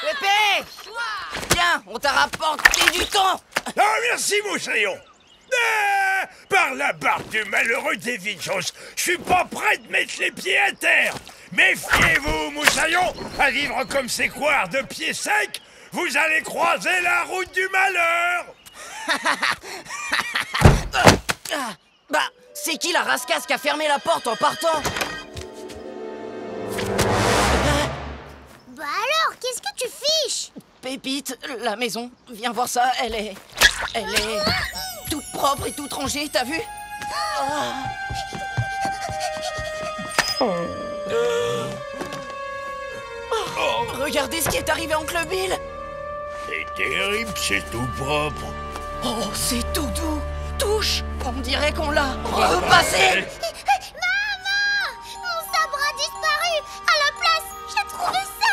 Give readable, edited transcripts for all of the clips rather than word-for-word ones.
Pépé! Tiens, on t'a rapporté du temps! Ah, merci, Moussaillon! Par la barbe du malheureux David Jones, je suis pas prêt de mettre les pieds à terre! Méfiez-vous, Moussaillon! À vivre comme ces couards de pieds secs, vous allez croiser la route du malheur! Bah, c'est qui la rascasse qui a fermé la porte en partant? Bah alors, qu'est-ce que tu fiches? Pépite, la maison, viens voir ça, elle est toute propre et toute rangée, t'as vu? Regardez ce qui est arrivé à Oncle Bill! C'est terrible, c'est tout propre. Oh, c'est tout doux! Touche! On dirait qu'on l'a repassé! Maman! Mon sabre a disparu! À la place, j'ai trouvé ça!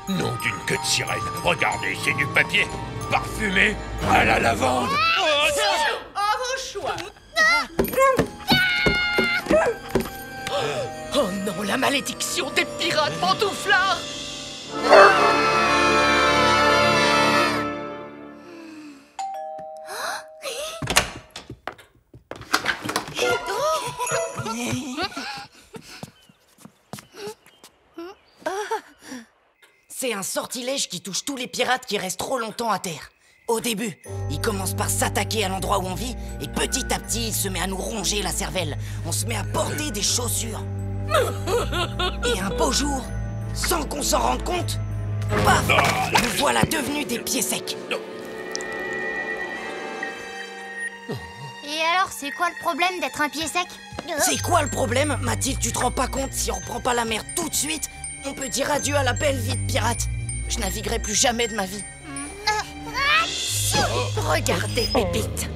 Maman! Nom d'une queue de sirène. Regardez, c'est du papier parfumé à la lavande. À vos choix. Oh non, la malédiction des pirates pantouflards! C'est un sortilège qui touche tous les pirates qui restent trop longtemps à terre. Au début, il commence par s'attaquer à l'endroit où on vit, et petit à petit, il se met à nous ronger la cervelle. On se met à porter des chaussures. Et un beau jour, sans qu'on s'en rende compte, paf, nous voilà devenus des pieds secs. Et alors, c'est quoi le problème d'être un pied sec? C'est quoi le problème, Mathilde? Tu te rends pas compte? Si on prend pas la mer tout de suite, on peut dire adieu à la belle vie de pirate. Je naviguerai plus jamais de ma vie. Regardez, Pépite.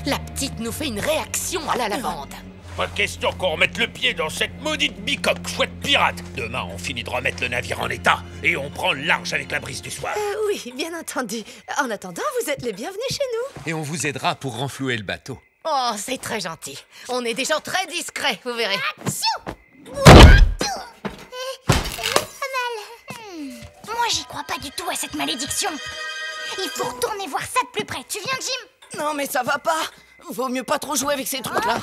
La petite nous fait une réaction à la lavande. Pas question qu'on remette le pied dans cette maudite bicoque, chouette pirate. Demain, on finit de remettre le navire en état et on prend le large avec la brise du soir. Oui, bien entendu. En attendant, vous êtes les bienvenus chez nous. Et on vous aidera pour renflouer le bateau. Oh, c'est très gentil. On est des gens très discrets, vous verrez. Moi, j'y crois pas du tout à cette malédiction. Il faut retourner voir ça de plus près. Tu viens, Jim? Non, mais ça va pas. Vaut mieux pas trop jouer avec ces trucs-là.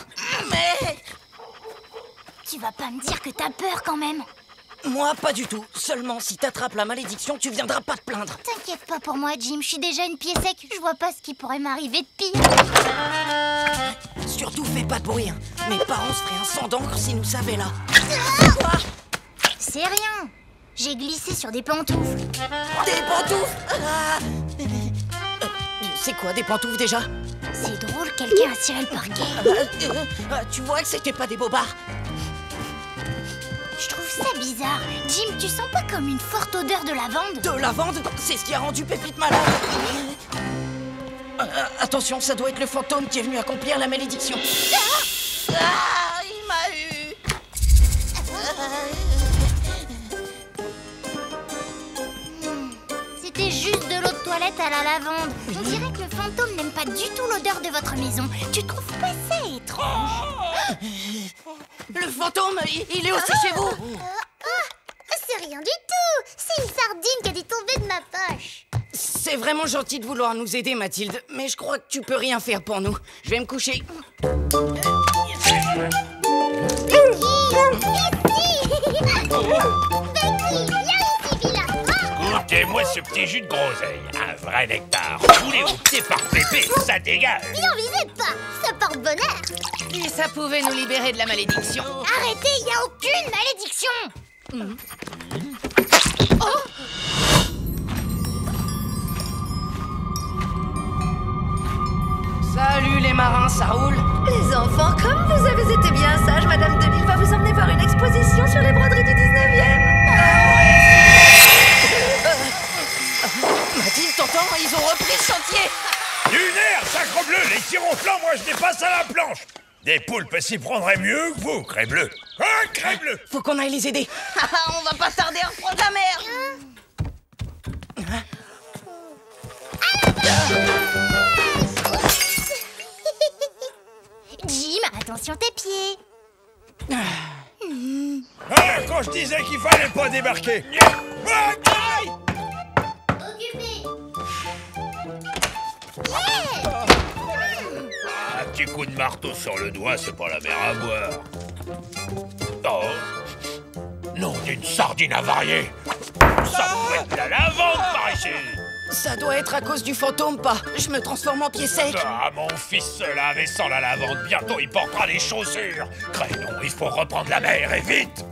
Mais... Tu vas pas me dire que t'as peur quand même? moi, pas du tout. Seulement, si t'attrapes la malédiction, tu viendras pas te plaindre. T'inquiète pas pour moi, Jim. Je suis déjà une pied sec. Je vois pas ce qui pourrait m'arriver de pire. Surtout, fais pas de bruit. Hein. Mes parents se feraient un sang d'encre s'ils nous savaient là. C'est rien. J'ai glissé sur des pantoufles. Des pantoufles? C'est quoi des pantoufles déjà? C'est drôle, quelqu'un a ciré le parquet. Tu vois que c'était pas des bobards? Je trouve ça bizarre. Jim, tu sens pas comme une forte odeur de lavande? De lavande? C'est ce qui a rendu Pépite malade. Attention, ça doit être le fantôme qui est venu accomplir la malédiction. Il m'a eu. C'était juste de l'eau de toilette à la lavande. On dirait que le fantôme n'aime pas du tout l'odeur de votre maison. Tu trouves pas ça étrange? Le fantôme, il est aussi chez vous? C'est rien du tout. C'est une sardine qui a dû tomber de ma poche. C'est vraiment gentil de vouloir nous aider, Mathilde, mais je crois que tu peux rien faire pour nous. Je vais me coucher. Goûtez-moi ce petit jus de groseille, un vrai nectar. Roulé au pied par Pépé, ça dégage. N'y en visez pas, ça porte bonheur. Et ça pouvait nous libérer de la malédiction. Arrêtez, il n'y a aucune malédiction. Salut les marins, ça roule? Les enfants, comme vous avez été bien sages, Madame Delille va vous emmener voir une exposition sur les broderies du 19e. Mathilde, t'entends? Ils ont repris le chantier. Lunaire, sacre bleu, les tirons flancs, moi je dépasse à la planche. Des poulpes s'y prendraient mieux que vous, Crée-Bleu. Ah, Crée-Bleu! Faut qu'on aille les aider. On va pas tarder à reprendre la mer. Jim, attention tes pieds. Ah, quand je disais qu'il fallait pas débarquer. Ah, aïe! Occupé. Un petit coup de marteau sur le doigt, c'est pas la mer à boire. Oh. Non, d'une sardine avariée. Ça pourrait être de la lavande par ici. Ça doit être à cause du fantôme, pas. Je me transforme en pied sec. Ah, mon fils se lave et sans la lavande, bientôt il portera des chaussures. Crénon, il faut reprendre la mer et vite.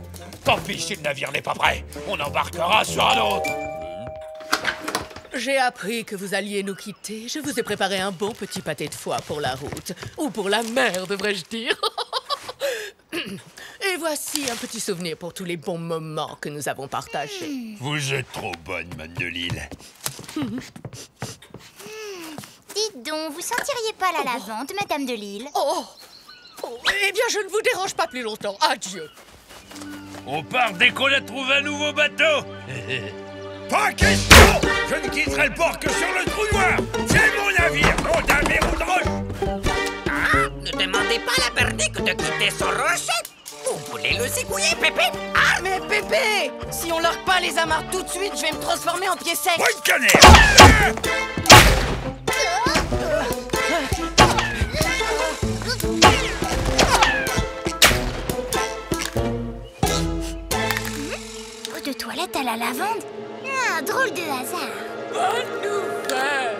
Tant pis si le navire n'est pas prêt, on embarquera sur un autre. J'ai appris que vous alliez nous quitter. Je vous ai préparé un bon petit pâté de foie pour la route. Ou pour la mer, devrais-je dire. Et voici un petit souvenir pour tous les bons moments que nous avons partagés. Vous êtes trop bonne, Madame de Lille. Dites donc, vous sentiriez pas la lavande, Madame de Lille? Oh, eh bien, je ne vous dérange pas plus longtemps. Adieu. On part dès qu'on a trouvé un nouveau bateau. Pas question. Je ne quitterai le port que sur le trou noir. C'est mon navire, non d'un verrou de roche. Ne demandez pas à la Bernique de quitter son rocher. Vous voulez le zigouiller, Pépé? Ah, mais Pépé! Si on largue pas les amarres tout de suite, je vais me transformer en pied sec. Bonne canner. Eau de toilette à la lavande? Ah, drôle de hasard. Bonne nouvelle.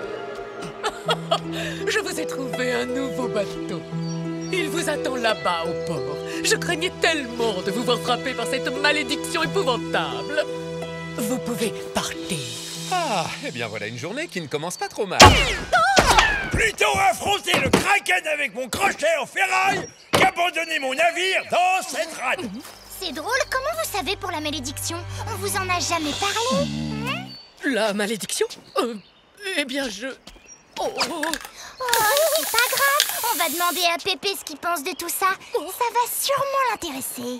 Je vous ai trouvé un nouveau bateau. Il vous attend là-bas au port. Je craignais tellement de vous voir frapper par cette malédiction épouvantable. Vous pouvez partir. Ah, eh bien voilà une journée qui ne commence pas trop mal. Plutôt affronter le kraken avec mon crochet en ferraille qu'abandonner mon navire dans cette rade. C'est drôle, comment vous savez pour la malédiction? On vous en a jamais parlé? La malédiction Eh bien, je... Oh, C'est pas grave, on va demander à Pépé ce qu'il pense de tout ça. Ça va sûrement l'intéresser.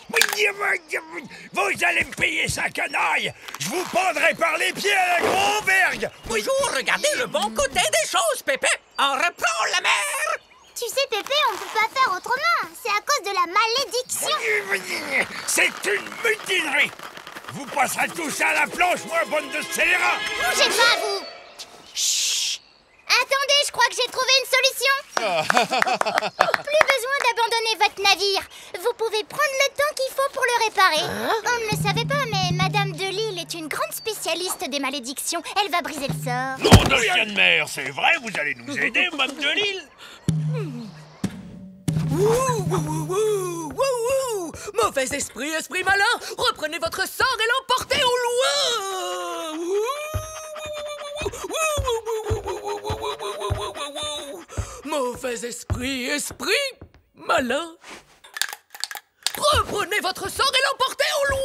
Vous allez me payer ça, canaille. Je vous pendrai par les pieds à la grand-vergue. Toujours regarder le bon côté des choses, Pépé. On reprend la mer. Tu sais, Pépé, on peut pas faire autrement. C'est à cause de la malédiction. C'est une mutinerie. Vous passerez tous à la planche, moi, bande de scélérats. Bougez pas, vous. Chut. Attendez, je crois que j'ai trouvé une solution. Plus besoin d'abandonner votre navire. Vous pouvez prendre le temps qu'il faut pour le réparer. On ne le savait pas, mais Madame de Lille est une grande spécialiste des malédictions. Elle va briser le sort. Non de chien de mer, c'est vrai, vous allez nous aider, Madame de Lille. Mauvais esprit, esprit malin, reprenez votre sort et l'emportez au loin. Mauvais esprit, esprit malin, reprenez votre sort et l'emportez au loin.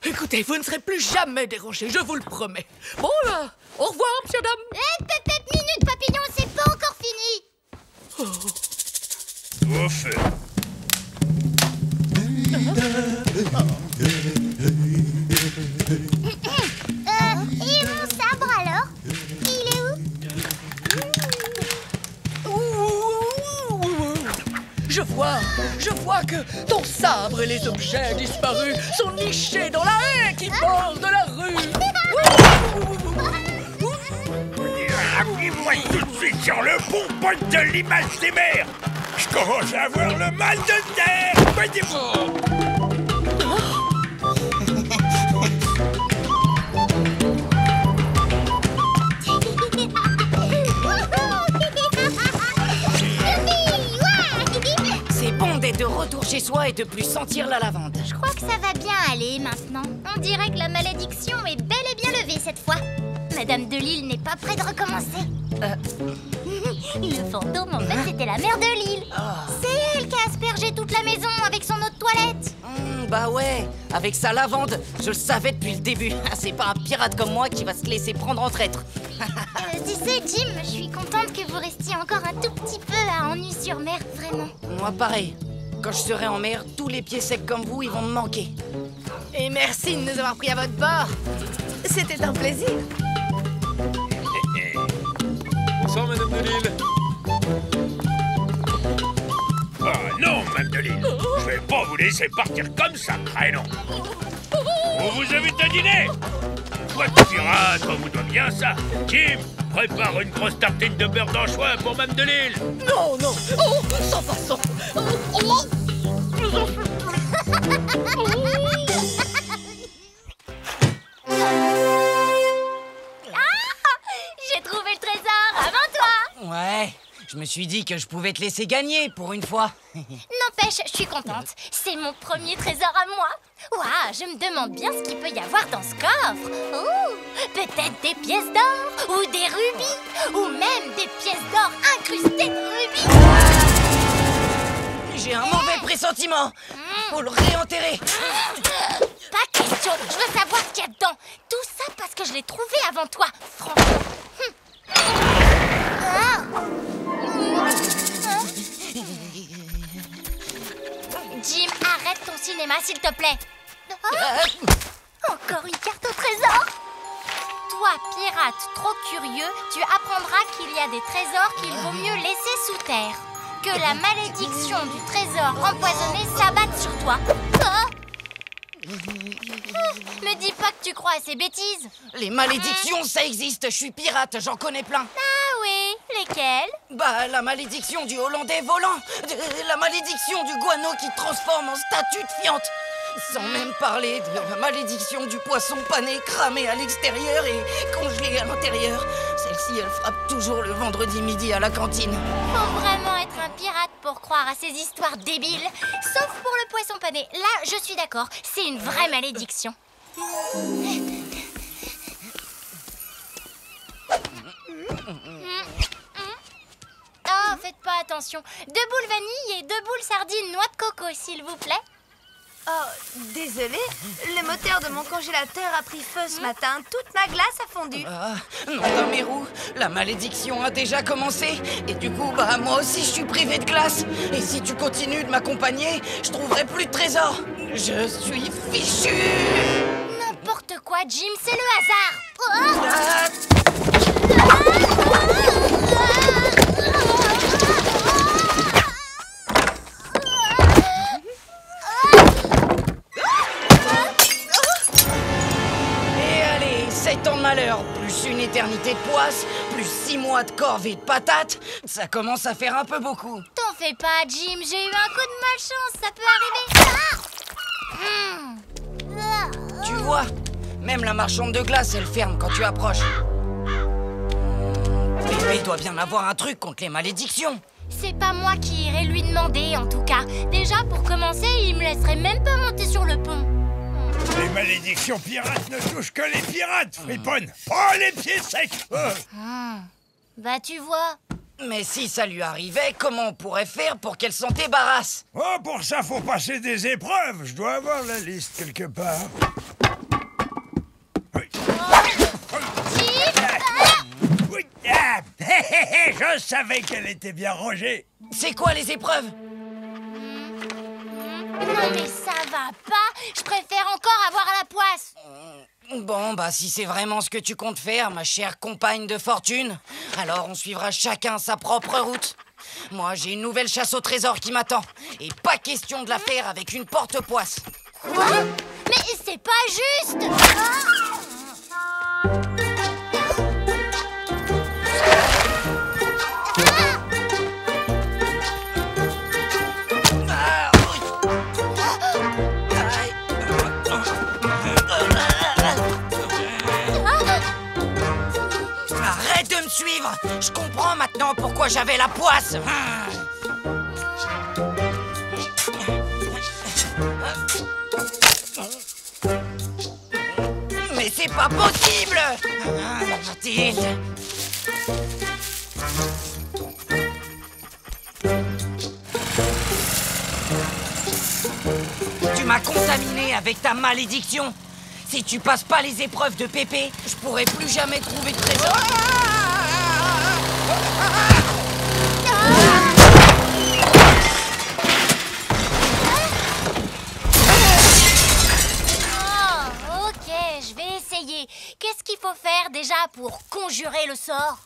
Écoutez, vous ne serez plus jamais dérangé, je vous le promets. Bon là, au revoir, monsieur dame. Pépé, minute, papillon, c'est pas encore fini. Au feu. Et mon sabre alors? Il est où? Je vois que ton sabre et les objets disparus sont nichés dans la haie qui borde la rue. Appuie-moi tout de suite sur le pompon de l'image des mers. Je commence à avoir le mal de terre. C'est bon d'être de retour chez soi et de plus sentir la lavande. Je crois que ça va bien aller maintenant. On dirait que la malédiction est bel et bien levée cette fois. Madame de Lille n'est pas près de recommencer. Le fantôme, en fait, c'était la mère de Lille. C'est elle qui a aspergé toute la maison avec son eau de toilette. Bah ouais, avec sa lavande, je le savais depuis le début. C'est pas un pirate comme moi qui va se laisser prendre en traître. Tu sais, Jim, je suis contente que vous restiez encore un tout petit peu à Ennui-sur-Mer, vraiment. Moi pareil. Quand je serai en mer, tous les pieds secs comme vous, ils vont me manquer. Et merci de nous avoir pris à votre bord. C'était un plaisir. On se Bonsoir, Madame Delille. Ah non, Madame Delille. Je vais pas vous laisser partir comme ça, crénon. On vous invite à dîner. Votre pirate, on vous doit bien ça. Jim, prépare une grosse tartine de beurre d'anchois pour Madame Delille. Non, non. Oh, sans façon. J'ai trouvé le trésor avant toi. Ouais, je me suis dit que je pouvais te laisser gagner pour une fois. N'empêche, je suis contente. C'est mon premier trésor à moi. Ouah, je me demande bien ce qu'il peut y avoir dans ce coffre. Ouh, peut-être des pièces d'or, ou des rubis, ou même des pièces d'or incrustées de rubis. J'ai un mauvais pressentiment. Faut le réenterrer. Pas question, je veux savoir ce qu'il y a dedans. Tout ça parce que je l'ai trouvé avant toi, franchement. Jim, arrête ton cinéma, s'il te plaît. Encore une carte au trésor. Toi, pirate trop curieux, tu apprendras qu'il y a des trésors qu'il vaut mieux laisser sous terre. Que la malédiction du trésor empoisonné s'abatte sur toi. Me dis pas que tu crois à ces bêtises. Les malédictions, ça existe. Je suis pirate, j'en connais plein. Ah oui, lesquelles? Bah, la malédiction du Hollandais volant. La malédiction du guano qui te transforme en statue de fiente. Sans même parler de la malédiction du poisson pané cramé à l'extérieur et congelé à l'intérieur. Celle-ci, elle frappe toujours le vendredi midi à la cantine. Faut vraiment être un pirate pour croire à ces histoires débiles. Sauf pour le poisson pané. Là, je suis d'accord. C'est une vraie malédiction. Oh, faites pas attention. 2 boules vanille et 2 boules sardines noix de coco, s'il vous plaît. Oh, désolée, le moteur de mon congélateur a pris feu ce matin. Toute ma glace a fondu. Ah, non, dans mes roues, la malédiction a déjà commencé. Et du coup, bah, moi aussi, je suis privé de glace. Et si tu continues de m'accompagner, je trouverai plus de trésors. Je suis fichu. N'importe quoi, Jim, c'est le hasard. Ah, et allez, 7 ans de malheur, plus une éternité de poisse, plus 6 mois de corvée de patates, ça commence à faire un peu beaucoup. T'en fais pas, Jim, j'ai eu un coup de malchance, ça peut arriver. Tu vois, même la marchande de glace, elle ferme quand tu approches. Pépé doit bien avoir un truc contre les malédictions. C'est pas moi qui irai lui demander, en tout cas. Déjà, pour commencer, il me laisserait même pas monter sur le pont. Les malédictions pirates ne touchent que les pirates, friponne. Pas les pieds secs. Bah, tu vois. Mais si ça lui arrivait, comment on pourrait faire pour qu'elle s'en débarrasse? Oh, pour ça, faut passer des épreuves. Je dois avoir la liste quelque part. Oui. Oui. Ah, je savais qu'elle était bien rangée. C'est quoi les épreuves? Non mais ça va pas. Je préfère encore avoir la poisse. Bon, bah si c'est vraiment ce que tu comptes faire, ma chère compagne de fortune, alors on suivra chacun sa propre route. Moi, j'ai une nouvelle chasse au trésor qui m'attend. Et pas question de la faire avec une porte-poisse. Quoi? Mais c'est pas juste. Arrête de me suivre! Je comprends maintenant pourquoi j'avais la poisse! Mais c'est pas possible! Mathilde! Tu m'as contaminé avec ta malédiction! Si tu passes pas les épreuves de Pépé, je pourrai plus jamais trouver de trésor. Oh, ok, je vais essayer. Qu'est-ce qu'il faut faire déjà pour conjurer le sort?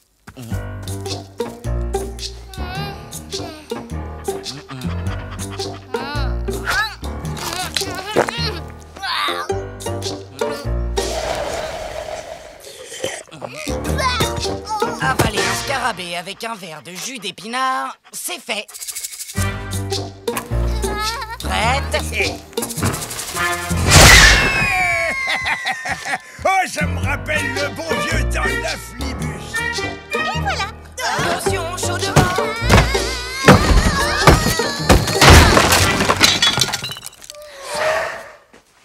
Avaler un scarabée avec un verre de jus d'épinard, c'est fait. Prête? Oh, ça me rappelle le bon vieux temps de la flibus. Et voilà. Attention, chaud devant.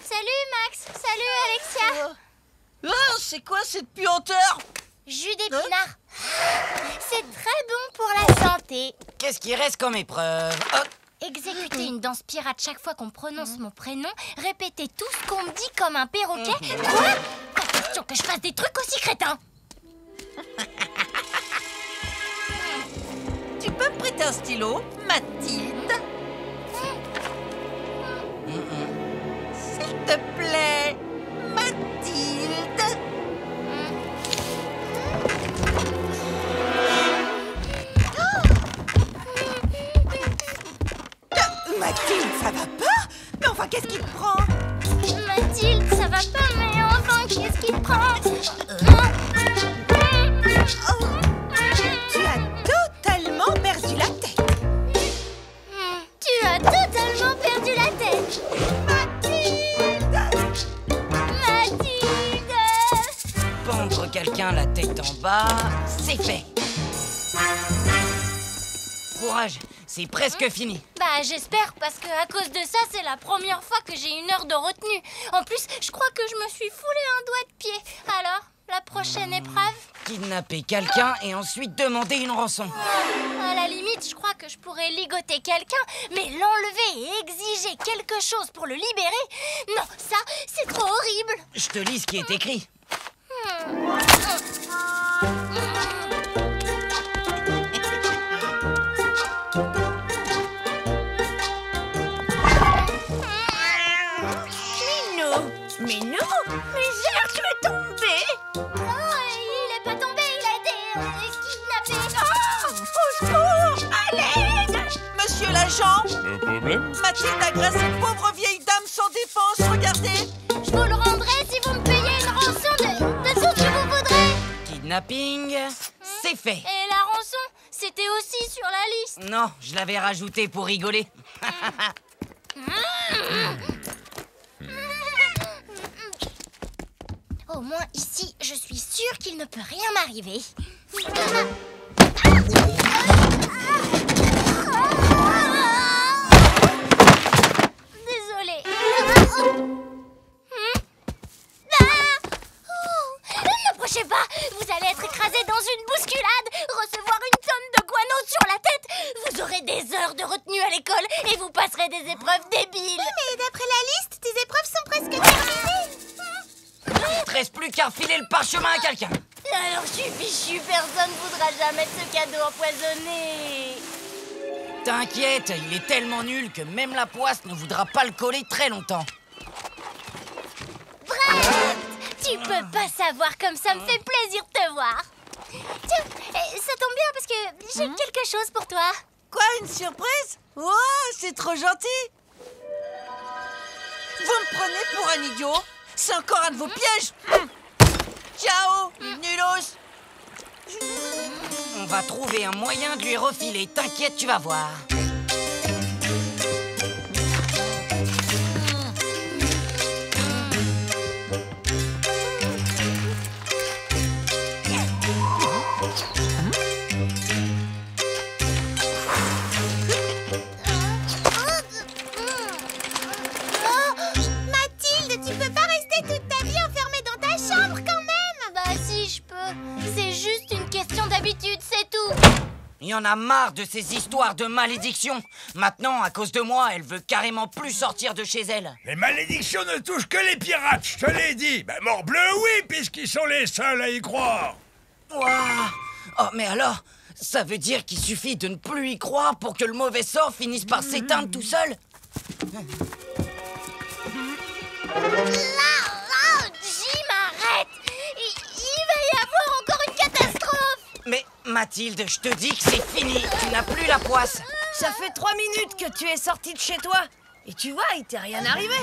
Salut Max. Salut Alexia. Oh, c'est quoi cette puanteur? Jus d'épinard. C'est très bon pour la santé. Qu'est-ce qui reste comme épreuve? Oh, Exécuter une danse pirate chaque fois qu'on prononce mon prénom, répéter tout ce qu'on me dit comme un perroquet. Quoi? Pas question que je fasse des trucs aussi crétins. Tu peux me prêter un stylo, Mathilde? S'il te plaît, Mathilde. Mathilde, ça va pas? Mais enfin, qu'est-ce qui te prend? Mathilde, ça va pas, mais enfin, qu'est-ce qui te prend? Tu as totalement perdu la tête. Tu as totalement perdu la tête. Mathilde! Mathilde! pendre quelqu'un la tête en bas, c'est fait. Courage, c'est presque fini. Bah j'espère, parce que à cause de ça, c'est la première fois que j'ai une heure de retenue. En plus, je crois que je me suis foulé un doigt de pied. Alors, la prochaine épreuve? Kidnapper quelqu'un et ensuite demander une rançon. À la limite, je crois que je pourrais ligoter quelqu'un, mais l'enlever et exiger quelque chose pour le libérer? Non, ça, c'est trop horrible. Je te lis ce qui est écrit. Minou, mais Gère, tu es tombé. Non, il est pas tombé, il a été kidnappé. Au secours, à l'aide. Monsieur l'agent, Un problème? Mathilde agresse une pauvre vieille dame sans défense, regardez. Je vous le rendrai si vous me payez une rançon de tout ce que vous voudrez. Kidnapping, c'est fait. Et la rançon, c'était aussi sur la liste. Non, je l'avais rajouté pour rigoler. Au moins ici, je suis sûre qu'il ne peut rien m'arriver. Désolée. N'approchez pas. Vous allez être écrasé dans une bousculade, recevoir une tonne de guano sur la tête. Vous aurez des heures de retenue à l'école et vous passerez des épreuves débiles. Mais d'après la liste, tes épreuves sont presque terminées. Il te reste plus qu'à refiler le parchemin à quelqu'un. Alors je suis fichu, personne voudra jamais de ce cadeau empoisonné. T'inquiète, il est tellement nul que même la poisse ne voudra pas le coller très longtemps. Brett, tu peux pas savoir comme ça me fait plaisir de te voir. Tiens, ça tombe bien parce que j'ai quelque chose pour toi. Quoi, une surprise? Oh, c'est trop gentil. Vous me prenez pour un idiot? C'est encore un de vos pièges. Ciao, nulos. On va trouver un moyen de lui refiler, t'inquiète, tu vas voir. Mathilde, tu peux pas rester toute ta vie enfermée dans ta chambre quand même. Bah si, je peux. C'est juste une question d'habitude, c'est tout. Il y en a marre de ces histoires de malédiction. Maintenant, à cause de moi, elle veut carrément plus sortir de chez elle. Les malédictions ne touchent que les pirates, je te l'ai dit. Ben, morbleu, oui, puisqu'ils sont les seuls à y croire. Ouah. Oh, mais alors, ça veut dire qu'il suffit de ne plus y croire pour que le mauvais sort finisse par s'éteindre tout seul? Là, Jim, arrête. Il va y avoir encore une catastrophe. Mais Mathilde, je te dis que c'est fini. Tu n'as plus la poisse. Ça fait 3 minutes que tu es sortie de chez toi. Et tu vois, il t'est rien arrivé.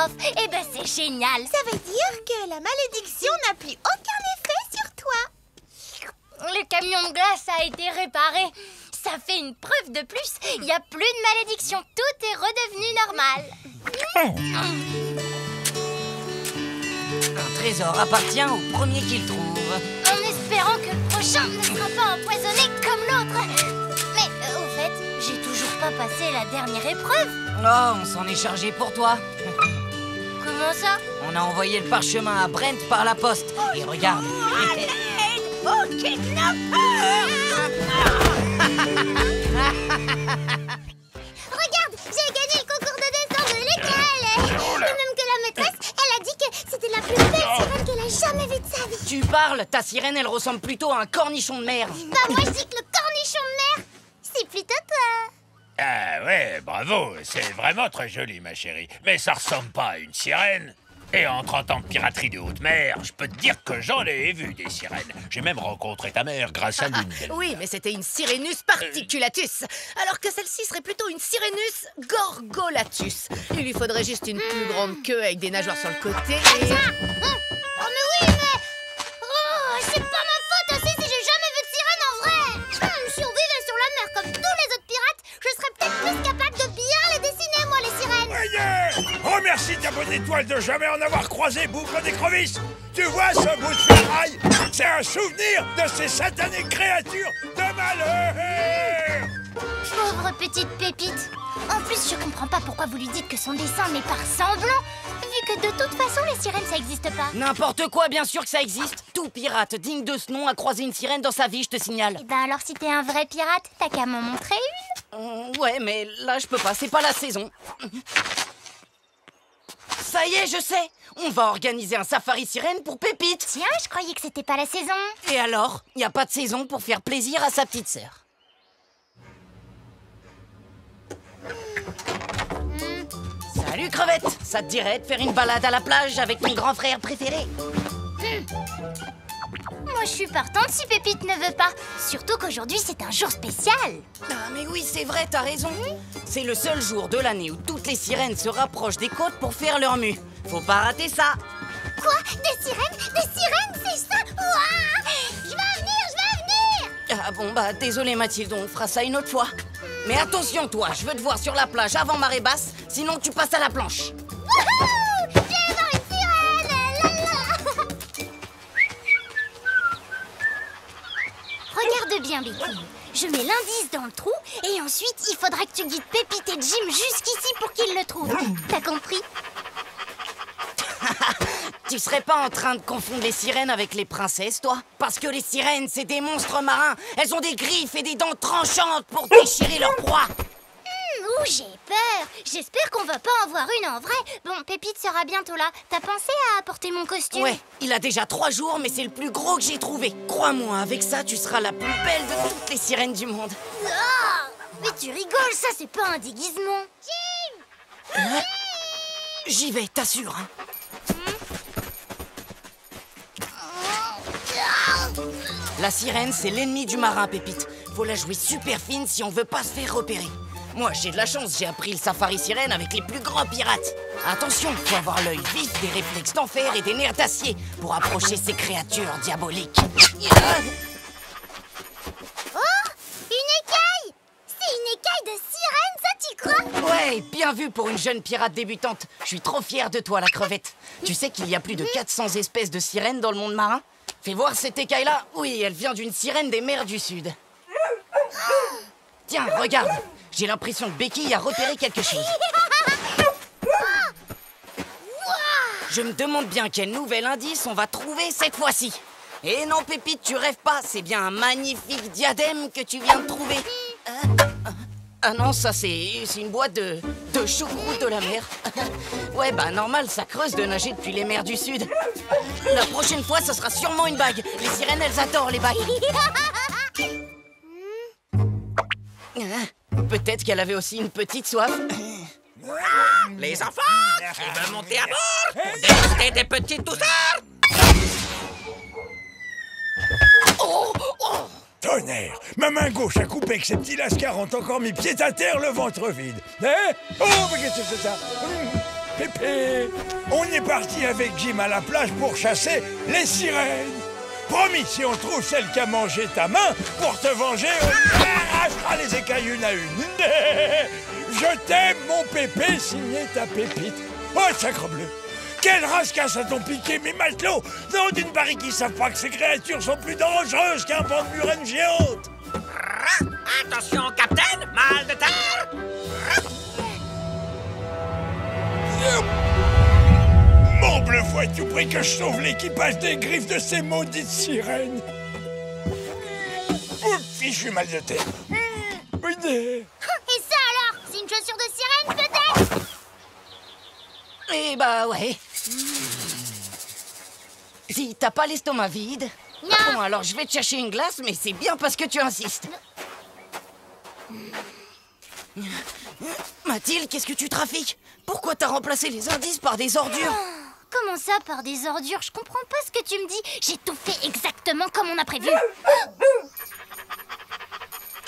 catastrophe. Eh ben, c'est génial. Ça veut dire que la malédiction n'a plus aucun effet sur toi. Le camion de glace a été réparé. Ça fait une preuve de plus. Il n'y a plus de malédiction. Tout est redevenu normal. Un trésor appartient au premier qu'il trouve. En espérant que le prochain ne sera pas empoisonné comme l'autre. Mais au fait, j'ai toujours pas passé la dernière épreuve. Oh, on s'en est chargé pour toi. Comment ça? On a envoyé le parchemin à Brent par la poste. Et regarde. Au kidnappeur! Regarde, j'ai gagné le concours de dessin de l'école. Et même que la maîtresse, elle a dit que c'était la plus belle sirène qu'elle a jamais vue de sa vie. Tu parles, ta sirène, elle ressemble plutôt à un cornichon de mer. Bah moi je dis que le cornichon de mer, c'est plutôt toi. Ah ouais, bravo, c'est vraiment très joli, ma chérie. Mais ça ressemble pas à une sirène. Et en 30 ans de piraterie de haute mer, je peux te dire que j'en ai vu des sirènes. J'ai même rencontré ta mère grâce à l'une d'elles. Oui, mais c'était une Sirenus particulatus, alors que celle-ci serait plutôt une Sirenus gorgolatus. Il lui faudrait juste une plus grande queue avec des nageoires sur le côté et... Oh mais oui, mais... Oh, c'est pas ma faute aussi si j'ai jamais vu de sirène en vrai. Si on vivait sur la mer comme tous les autres pirates, je serais peut-être plus capable de bien les dessiner, moi, les sirènes. Voyez! Remercie ta bonne étoile de jamais en avoir croisé, bougre d'écrevisse. Tu vois ce bout de ferraille? C'est un souvenir de ces satanées créatures de malheur. Pauvre petite pépite. En plus, je comprends pas pourquoi vous lui dites que son dessin n'est pas ressemblant, vu que de toute façon, les sirènes, ça existe pas. N'importe quoi, bien sûr que ça existe. Tout pirate digne de ce nom a croisé une sirène dans sa vie, je te signale. Eh ben alors, si t'es un vrai pirate, t'as qu'à m'en montrer une. Ouais, mais là, je peux pas, c'est pas la saison. Ça y est, je sais. On va organiser un safari sirène pour Pépite. Tiens, je croyais que c'était pas la saison. Et alors, y a pas de saison pour faire plaisir à sa petite sœur. Salut crevette, ça te dirait de faire une balade à la plage avec ton grand frère préféré? Moi, je suis partante si Pépite ne veut pas. Surtout qu'aujourd'hui, c'est un jour spécial. Ah mais oui, c'est vrai, t'as raison. C'est le seul jour de l'année où toutes les sirènes se rapprochent des côtes pour faire leur mue. Faut pas rater ça. Quoi? Des sirènes? Des sirènes, c'est ça? Ouah! Je vais venir! Ah bon, bah désolé Mathilde, on fera ça une autre fois. Mais attention toi, je veux te voir sur la plage avant marée basse, sinon tu passes à la planche. Wouhou! Viens voir une sirène! Lala! Regarde bien, Becky. Je mets l'indice dans le trou et ensuite il faudra que tu guides Pépite et Jim jusqu'ici pour qu'ils le trouvent. T'as compris? Tu serais pas en train de confondre les sirènes avec les princesses, toi? Parce que les sirènes, c'est des monstres marins. Elles ont des griffes et des dents tranchantes pour déchirer leur proie. Ouh, j'ai peur. J'espère qu'on va pas en voir une en vrai. Bon, Pépite sera bientôt là. T'as pensé à apporter mon costume? Ouais, il a déjà 3 jours, mais c'est le plus gros que j'ai trouvé. Crois-moi, avec ça, tu seras la plus belle de toutes les sirènes du monde. Ah! Mais tu rigoles, ça c'est pas un déguisement. Jim! J'y vais, t'assures, hein. La sirène, c'est l'ennemi du marin, Pépite. Faut la jouer super fine si on veut pas se faire repérer. Moi, j'ai de la chance, j'ai appris le safari sirène avec les plus grands pirates. Attention, faut avoir l'œil vif, des réflexes d'enfer et des nerfs d'acier pour approcher ces créatures diaboliques. Oh! Une écaille! C'est une écaille de sirène, ça t'y crois? Ouais, bien vu pour une jeune pirate débutante. Je suis trop fière de toi, la crevette. Tu sais qu'il y a plus de 400 espèces de sirènes dans le monde marin? Fais voir cette écaille-là. Oui, elle vient d'une sirène des mers du Sud. Tiens, regarde. J'ai l'impression que Becky a repéré quelque chose. Je me demande bien quel nouvel indice on va trouver cette fois-ci. Et non, Pépite, tu rêves pas. C'est bien un magnifique diadème que tu viens de trouver. Ah non, ça c'est une boîte de choucroute de la mer. Ouais, bah normal, ça creuse de nager depuis les mers du Sud. La prochaine fois, ça sera sûrement une bague. Les sirènes, elles adorent les bagues. Peut-être qu'elle avait aussi une petite soif. Les enfants, qui veulent monter à bord pour déguster des petits douceurs? Oh! Tonnerre! Ma main gauche a coupé que ces petits lascars ont encore mis pied à terre, le ventre vide. Hein? Oh, mais qu'est-ce que c'est ça? Pépé. On est parti avec Jim à la plage pour chasser les sirènes. Promis, si on trouve celle qui a mangé ta main, pour te venger, on arrachera les écailles une à une. Je t'aime, mon Pépé, signé ta pépite. Oh, sacrebleu! Quelle rascasse a-t-on piqué mes matelots? Non, d'une barrique, ils savent pas que ces créatures sont plus dangereuses qu'un banc de murène géante. Attention, capitaine, mal de terre. Mon bleu, vois-tu pris que je sauve l'équipage des griffes de ces maudites sirènes? Ouf, fichu mal de tête. Oui, Et ça alors? C'est une chaussure de sirène peut-être? Eh bah ouais. Si t'as pas l'estomac vide... Non. Bon, alors je vais te chercher une glace, mais c'est bien parce que tu insistes. Mathilde, qu'est-ce que tu trafiques? Pourquoi t'as remplacé les indices par des ordures? Comment ça, par des ordures? Je comprends pas ce que tu me dis. J'ai tout fait exactement comme on a prévu.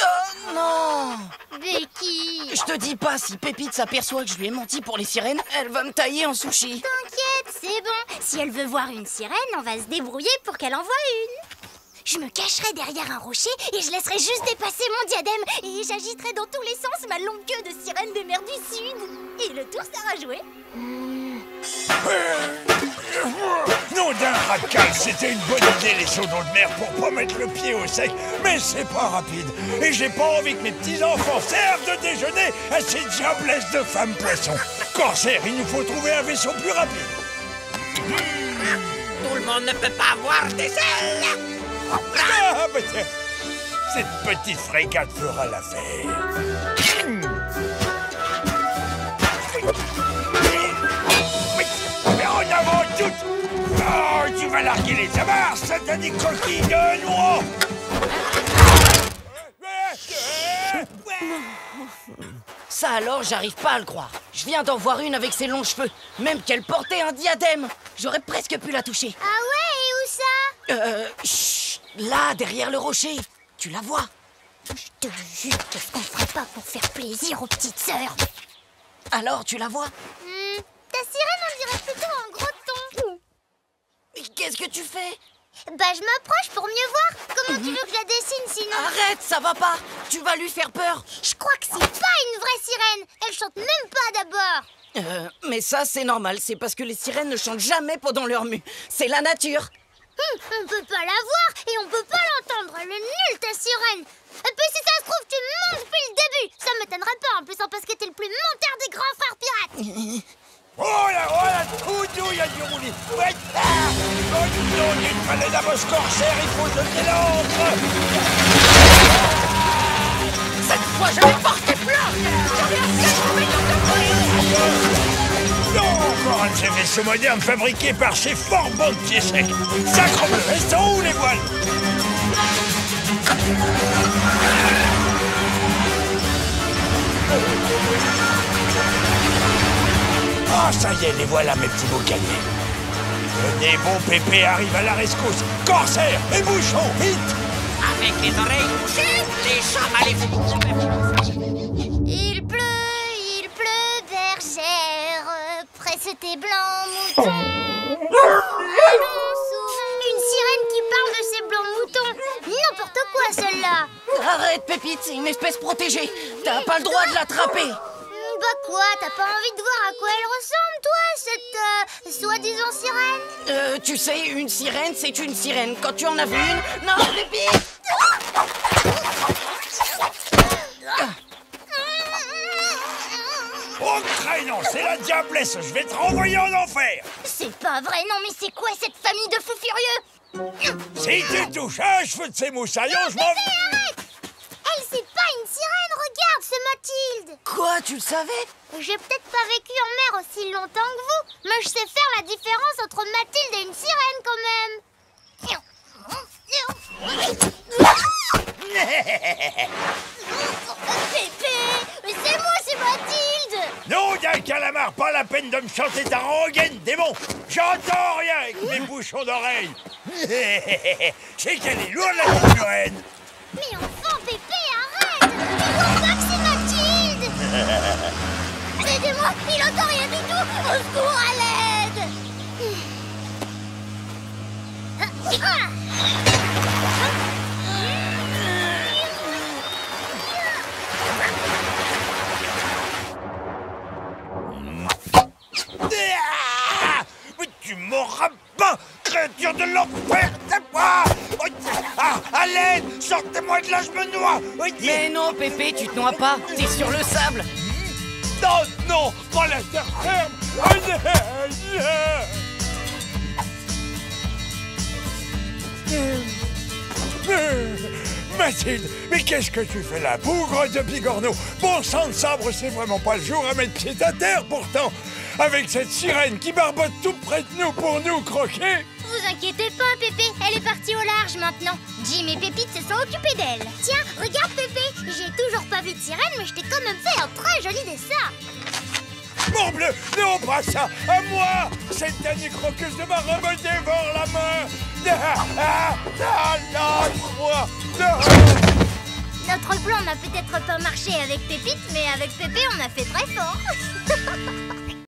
Oh non! Becky! Je te dis pas, si Pépite s'aperçoit que je lui ai menti pour les sirènes, elle va me tailler en sushi. T'inquiète, c'est bon. Si elle veut voir une sirène, on va se débrouiller pour qu'elle en voie une. Je me cacherai derrière un rocher et je laisserai juste dépasser mon diadème. Et j'agiterai dans tous les sens ma longue queue de sirène des mers du Sud. Et le tour sera joué. Non d'un racal, c'était une bonne idée les seaux d'eau de mer pour pas mettre le pied au sec, mais c'est pas rapide. Et j'ai pas envie que mes petits-enfants servent de déjeuner à ces diablesses de femmes poissons. Corsaire, il nous faut trouver un vaisseau plus rapide. Tout le monde ne peut pas avoir des ailes. Ah, bah tiens, cette petite frégate fera l'affaire. Mais en avant toutes. Oh, tu vas larguer les amarres, satanique coquille de noix. Ça alors, j'arrive pas à le croire. Je viens d'en voir une avec ses longs cheveux. Même qu'elle portait un diadème. J'aurais presque pu la toucher. Ah ouais, et où ça? Chut, là, derrière le rocher. Tu la vois? Je te jure, qu'est-ce qu'on ferait pas pour faire plaisir aux petites sœurs? Alors, tu la vois? Ta sirène, on dirait plutôt un gros thon. Mais qu'est-ce que tu fais? Bah, je m'approche pour mieux voir. Comment tu veux que je la dessine sinon? Arrête, ça va pas. Tu vas lui faire peur. Je crois que c'est pas une vraie sirène. Elle chante même pas d'abord. Mais ça, c'est normal. C'est parce que les sirènes ne chantent jamais pendant leur mue. C'est la nature. On peut pas la voir et on peut pas l'entendre. Elle est nulle, ta sirène. Et puis si ça se trouve, tu mens depuis le début. Ça m'étonnerait pas, en plus, parce que t'es le plus menteur des grands frères pirates. Oh là, tout il y a du roulis. Ouais, ah, oh, non, il y a une palette d'amos corsaire, il faut jeter l'encre. Cette fois, je vais porter plainte. Non, encore un de ces vaisseaux modernes fabriqués par chez Fort Bon de pied sec. Sacrebleu, elles sont où les voiles? Ah, ça y est, les voilà, mes petits boucaniers. Venez, bon Pépé arrive à la rescousse. Corsaire et bouchons, vite! Avec les oreilles bouchées, les chats maléfiques. Il pleut, bergère. Presse tes blancs moutons. Allons souvent. Une sirène qui parle de ses blancs moutons. N'importe quoi, celle-là. Arrête, Pépite, c'est une espèce protégée. T'as pas le droit de l'attraper. Bah quoi, t'as pas envie de voir à quoi elle ressemble, toi, cette soi-disant sirène? Tu sais, une sirène, c'est une sirène. Quand tu en as vu une... Non, Pépite! Oh, crénon, c'est la diablesse, je vais te renvoyer en enfer! C'est pas vrai, non, mais c'est quoi cette famille de fous furieux? Si tu touches un cheveu de ces moussaillons, je m'en vais! Arrête! Elle, c'est pas une sirène, regarde, c'est Mathilde! Quoi, tu le savais? J'ai peut-être pas vécu en mer aussi longtemps que vous, mais je sais faire la différence entre Mathilde et une sirène quand même! Pépé! Mais c'est moi, c'est Mathilde! Non, d'un calamar, pas la peine de me chanter ta rengaine, démon! J'entends rien avec mes bouchons d'oreilles! C'est qu'elle est lourde, la sirène! Mais enfin, Pépé, arrête! Tu vois pas que c'est Mathilde? Aidez-moi, il J'entends rien du tout. Au secours, à l'aide. Mais tu m'auras pas, créature de l'enfer, c'est moi. À l'aide, sortez-moi de là, je me noie. Mais non, Pépé, tu te noies pas. T'es sur le sable. Non, non, pas la terre ferme. Mathilde, mais qu'est-ce que tu fais là, bougre de bigorneau? Bon sang de sabre, c'est vraiment pas le jour à mettre pied à terre pourtant. Avec cette sirène qui barbote tout près de nous pour nous croquer. Vous inquiétez pas, Pépé, elle est partie au large maintenant. Jim et Pépite se sont occupés d'elle. Tiens, regarde, Pépé, j'ai toujours pas vu de sirène, mais je t'ai quand même fait un très joli dessin. Morbleu, non, pas ça, à moi. Cette dernière croqueuse de marron me dévore la main. Notre plan n'a peut-être pas marché avec Pépite, mais avec Pépé, on a fait très fort.